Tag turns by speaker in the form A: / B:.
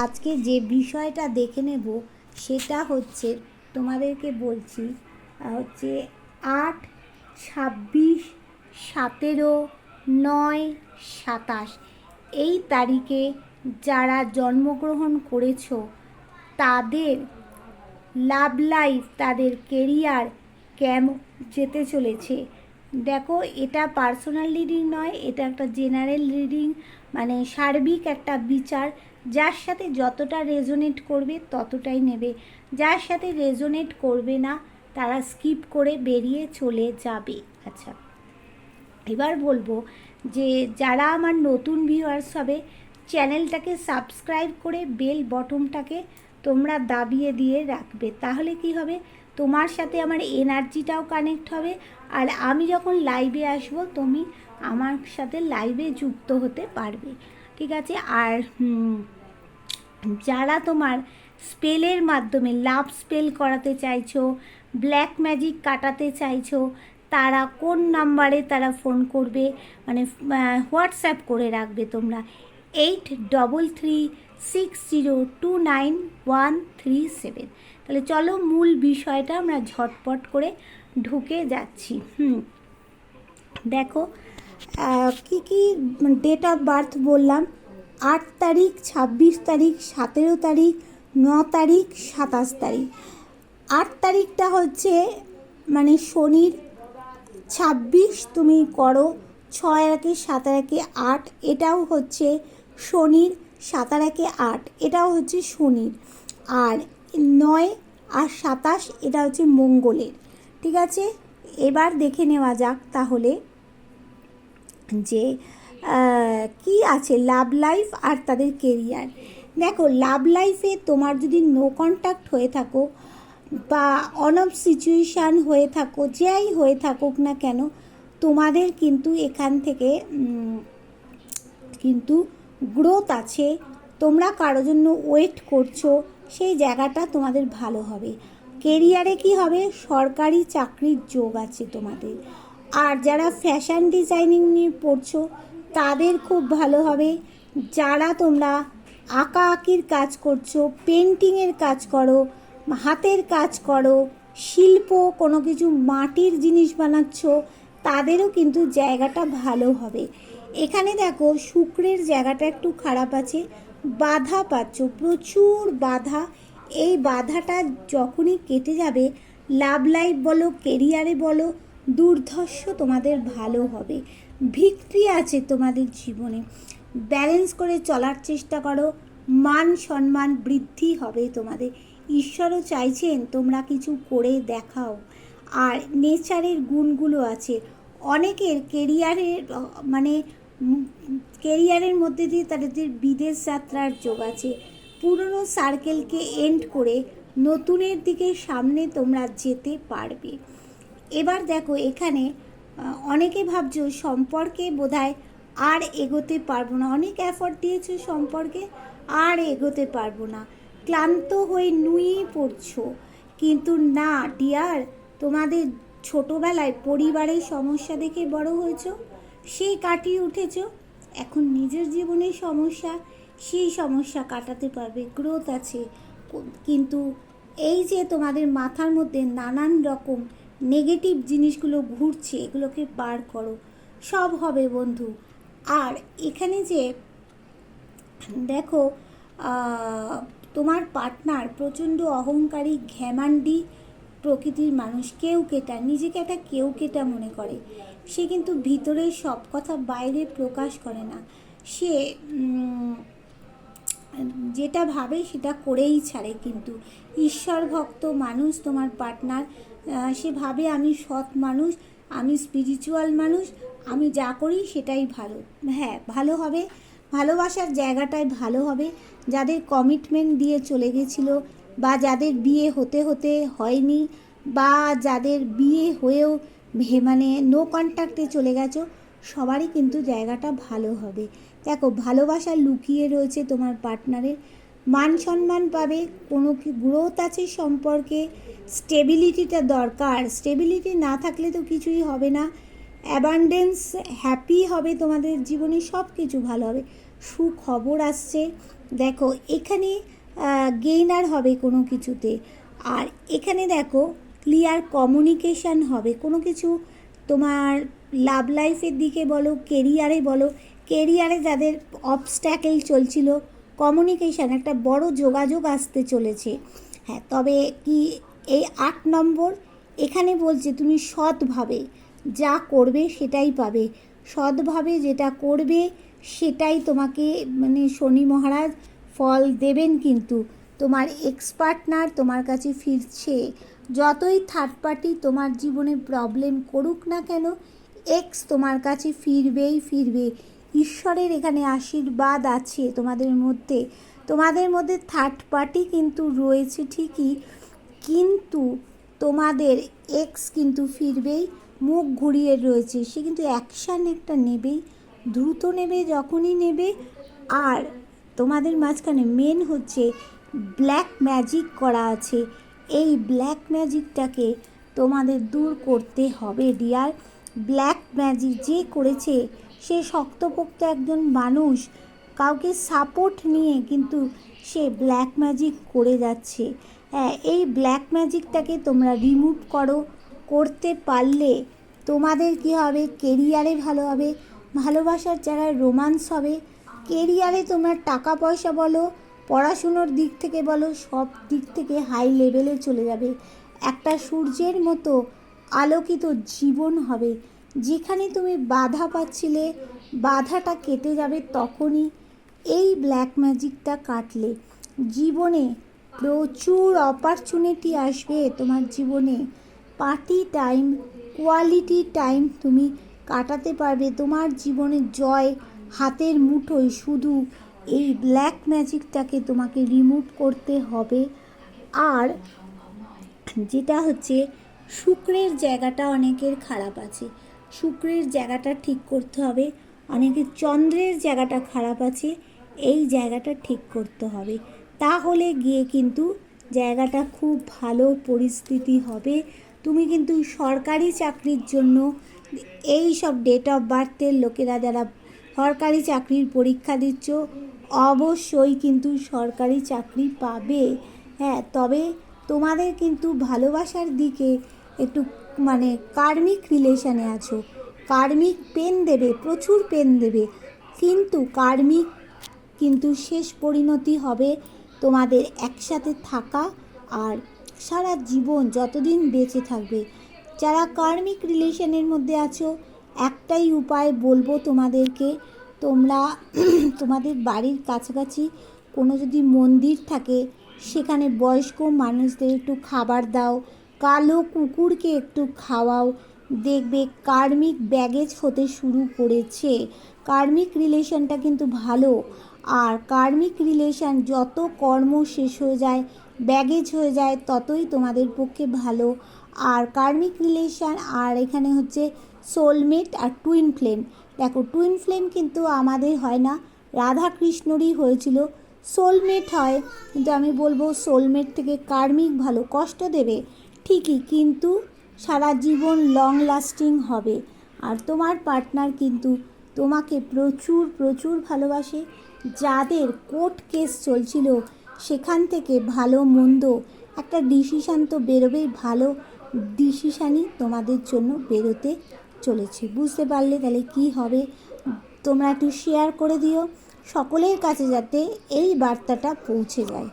A: আজকে যে বিষয়টা দেখে নেব সেটা হচ্ছে তোমাদেরকে বলছি হচ্ছে 8, 26, 17, 9, 27 এই তারিখে যারা জন্মগ্রহণ করেছো তাদের লাভ লাইফ, তাদের কেরিয়ার কেমন যেতে চলেছে। দেখো, এটা পার্সোনাল রিডিং নয়, এটা একটা জেনারেল রিডিং, মানে সার্বিক একটা বিচার। যার সাথে যতটা রেজোনেট করবে ততটাই নেবে, যার সাথে রেজোনেট করবে না তারা স্কিপ করে বেরিয়ে চলে যাবে। আচ্ছা, এবার বলবো যে যারা আমার নতুন ভিউয়ার্স হবে চ্যানেলটাকে সাবস্ক্রাইব করে বেল বটনটাকে তোমরা দাবিয়ে দিয়ে রাখবে, তাহলে কি হবে, তোমার সাথে আমার এনার্জিটাও কানেক্ট হবে, আর আমি যখন লাইভে আসব তুমি আমার সাথে লাইভে যুক্ত হতে পারবে, ঠিক আছে। আর যারা তোমার স্পেলের মাধ্যমে লাভ স্পেল করাতে চাইছো, ব্ল্যাক ম্যাজিক কাটাতে চাইছো, তারা কোন নাম্বারে তারা ফোন করবে, মানে হোয়াটসঅ্যাপ করে রাখবে তোমরা 8336029137। তাহলে চলো মূল বিষয়টা আমরা ঝটপট করে ঢুকে যাচ্ছি। দেখো, কি কি ডেট অফ বার্থ বললাম, 8 তারিখ, 26 তারিখ, 17 তারিখ, 9 তারিখ, 27 তারিখ। 8 তারিখটা হচ্ছে মানে শনির, 26 তুমি করো 6 একে 7 একে 8, এটাও হচ্ছে শনির, 7 একে 8 এটাও হচ্ছে শনির, আর 9 আর 27 এটা হচ্ছে মঙ্গলের, ঠিক আছে। এবার দেখে নেওয়া যাক তাহলে যে কি আছে লাভ লাইফ আর তাদের কেরিয়ার। দেখো, লাভ লাইফে তোমার যদি নো কন্ট্যাক্ট হয়ে থাকো বা অন অফ সিচুয়েশান হয়ে থাকো, যাই হয়ে থাকুক না কেন, তোমাদের কিন্তু এখান থেকে কিন্তু গ্রোথ আছে। তোমরা কারোর জন্য ওয়েট করছো, সেই জায়গাটা তোমাদের ভালো হবে। কেরিয়ারে কি হবে, সরকারি চাকরির যোগ আছে তোমাদের। আর যারা ফ্যাশন ডিজাইনিং নিয়ে পড়ছো তাদের খুব ভালো হবে। যারা তোমরা আঁকা আঁকির কাজ করছো, পেন্টিংয়ের কাজ করো, হাতের কাজ করো, শিল্প কোনো কিছু মাটির জিনিস বানাচ্ছ, তাদেরও কিন্তু জায়গাটা ভালো হবে। এখানে দেখো শুক্রের জায়গাটা একটু খারাপ আছে, বাধা পাচ্ছ, প্রচুর বাধা। এই বাধাটা যখনই কেটে যাবে, লাভ লাইফ বলো, কেরিয়ারে বলো, দুর্ধর্ষ তোমাদের ভালো হবে। ভিক্টরি আছে তোমাদের জীবনে। ব্যালেন্স করে চলার চেষ্টা করো, মান সম্মান বৃদ্ধি হবে তোমাদের। ঈশ্বরও চাইছেন তোমরা কিছু করে দেখাও। আর নেচারের গুণগুলো আছে অনেকের কেরিয়ারের, মানে কেরিয়ারের মধ্যে দিয়ে তাদের বিদেশ যাত্রার যোগ আছে। পুরনো সার্কেলকে এন্ড করে নতুনের দিকে সামনে তোমরা যেতে পারবে। এবার দেখো, এখানে অনেকে ভাবছো সম্পর্কে বোধহয় আর এগোতে পারবো না, অনেক এফর্ট দিয়েছো সম্পর্কে, আর এগোতে পারবো না, ক্লান্ত হয়ে নুয়ে পড়ছো। কিন্তু না ডিয়ার, তোমাদের ছোটোবেলায় পরিবারের সমস্যা দেখে বড় হয়েছো, সেই কাটিয়ে উঠেছো। এখন নিজের জীবনের সমস্যা, সেই সমস্যা কাটাতে পারবে, গ্রোথ আছে। কিন্তু এই যে তোমাদের মাথার মধ্যে নানান রকম নেগেটিভ জিনিসগুলো ঘুরছে, এগুলোকে বার করো, সব হবে বন্ধু। আর এখানে যে দেখো, তোমার পার্টনার প্রচণ্ড অহংকারী, ঘ্যামান্ডি প্রকৃতির মানুষ, কেউ কেটা, নিজেকে একটা কেউ কেটা মনে করে। সে কিন্তু ভিতরে সব কথা বাইরে প্রকাশ করে না, সে যেটা ভাবে সেটা করেই ছাড়ে। কিন্তু ঈশ্বর ভক্ত মানুষ তোমার পার্টনার, সে ভাবে আমি সৎ মানুষ, আমি স্পিরিচুয়াল মানুষ, আমি যা করি সেটাই ভালো। হ্যাঁ, ভালো হবে, ভালোবাসার জায়গাটাই ভালো হবে। যাদের কমিটমেন্ট দিয়ে চলে গেছিলো, বা যাদের বিয়ে হতে হতে হয়নি, বা যাদের বিয়ে হয়েও মানে নো কন্ট্যাক্টে চলে গেছো, সবারই কিন্তু জায়গাটা ভালো হবে। দেখো, ভালোবাসা লুকিয়ে রয়েছে তোমার পার্টনারের, মান সম্মান পাবে, কোনো কি গ্রোথ আছে সম্পর্কে, স্টেবিলিটিটা দরকার, স্টেবিলিটি না থাকলে তো কিছুই হবে না। অ্যাবান্ডেন্স, হ্যাপি হবে তোমাদের জীবনে, সব কিছু ভালো হবে। সুখবর আসছে, দেখো এখানে গেইনার হবে কোনো কিছুতে, আর এখানে দেখো ক্লিয়ার কমিউনিকেশান হবে কোনো কিছু, তোমার লাভ লাইফের দিকে বলো, কেরিয়ারে বলো, কেরিয়ারে যাদের অবস্ট্যাকেল চলছিল, কমিউনিকেশান একটা বড় যোগাযোগ আসতে চলেছে। হ্যাঁ, তবে কি এই 8 নম্বর এখানে বলছে তুমি সৎভাবে যা করবে সেটাই পাবে, সৎভাবে যেটা করবে সেটাই তোমাকে মানে শনি মহারাজ ফল দেবেন। কিন্তু তোমার এক্স পার্টনার তোমার কাছে ফিরছে, যতই থার্ড পার্টি তোমার জীবনে প্রবলেম করুক না কেন, এক্স তোমার কাছে ফিরবেই ফিরবে। ঈশ্বরের এখানে আশীর্বাদ আছে তোমাদের মধ্যে। তোমাদের মধ্যে থার্ড পার্টি কিন্তু রয়েছে ঠিকই, কিন্তু তোমাদের এক্স কিন্তু ফিরবেই, মুখ ঘুরিয়ে রয়েছে, সে কিন্তু অ্যাকশান একটা নেবেই, দ্রুত নেবে, যখনই নেবে। আর তোমাদের মাঝখানে মেন হচ্ছে ব্ল্যাক ম্যাজিক করা আছে, এই ব্ল্যাক ম্যাজিকটাকে তোমাদের দূর করতে হবে ডিয়ার। ব্ল্যাক ম্যাজিক যে করেছে সে শক্তপোক্ত একজন মানুষ, কাউকে সাপোর্ট নিয়ে কিন্তু সে ব্ল্যাক ম্যাজিক করে যাচ্ছে। হ্যাঁ, এই ব্ল্যাক ম্যাজিকটাকে তোমরা রিমুভ করো, করতে পারলে তোমাদের কী হবে, কেরিয়ারে ভালো হবে, ভালোবাসার জায়গায় রোমান্স হবে, কেরিয়ারে তোমরা টাকা পয়সা বলো, পড়াশুনোর দিক থেকে বলো, সব দিক থেকে হাই লেভেলে চলে যাবে, একটা সূর্যের মতো আলোকিত জীবন হবে। যেখানে তুমি বাধা পাচ্ছিলে বাধাটা কেটে যাবে তখনই এই ব্ল্যাক ম্যাজিকটা কাটলে। জীবনে প্রচুর অপরচুনিটি আসবে তোমার জীবনে, পার্টি টাইম, কোয়ালিটি টাইম তুমি কাটাতে পারবে, তোমার জীবনে জয় হাতের মুঠোয়। শুধু এই ব্ল্যাক ম্যাজিকটাকে তোমাকে রিমুভ করতে হবে। আর যেটা হচ্ছে শুক্রের জায়গাটা অনেকের খারাপ আছে, শুক্রের জায়গাটা ঠিক করতে হবে, অনেকের চন্দ্রের জায়গাটা খারাপ আছে, এই জায়গাটা ঠিক করতে হবে, তাহলে গিয়ে কিন্তু জায়গাটা খুব ভালো পরিস্থিতি হবে। তুমি কিন্তু সরকারি চাকরির জন্য এই সব ডেট অফ বার্থের লোকেরা যারা সরকারি চাকরির পরীক্ষা দিচ্ছ অবশ্যই কিন্তু সরকারি চাকরি পাবে। হ্যাঁ, তবে তোমাদের কিন্তু ভালোবাসার দিকে একটু মানে কার্মিক রিলেশানে আছো, কার্মিক পেন দেবে, প্রচুর পেন দেবে, কিন্তু কার্মিক কিন্তু শেষ পরিণতি হবে তোমাদের একসাথে থাকা আর সারা জীবন যতদিন বেঁচে থাকবে। যারা কার্মিক রিলেশনের মধ্যে আছো একটাই উপায় বলবো তোমাদেরকে, তোমরা তোমাদের বাড়ির কাছাকাছি কোনো যদি মন্দির থাকে সেখানে বয়স্ক মানুষদের একটু খাবার দাও, কালো কুকুরকে একটু খাওয়াও, দেখবে কার্মিক ব্যাগেজ হতে শুরু করেছে। কার্মিক রিলেশনটা কিন্তু ভালো, আর কার্মিক রিলেশন যত কর্ম শেষ হয়ে যায়, ব্যাগেজ হয়ে যায়, ততই তোমাদের পক্ষে ভালো। আর কার্মিক রিলেশন আর এখানে হচ্ছে সোলমেট আর টুইন ফ্লেম। দেখো টুইন ফ্লেম কিন্তু আমাদের হয় না, রাধা কৃষ্ণরই হয়েছিল, সোলমেট হয়, কিন্তু আমি বলবো সোলমেট থেকে কার্মিক ভালো, কষ্ট দেবে ঠিকই কিন্তু সারা জীবন লং লাস্টিং হবে। আর তোমার পার্টনার কিন্তু তোমাকে প্রচুর প্রচুর ভালোবাসে, যাদের কোর্ট কেস চলছিল সেখান থেকে ভালো মন্দ একটা ডিসিশান তো বেরোবেই, ভালো ডিসিশানই তোমাদের জন্য বেরোতে চলেছে। বুঝতে পারলে তাহলে কি হবে, তোমরা একটু শেয়ার করে দিও সকলের কাছে যাতে এই বার্তাটা পৌঁছে যায়।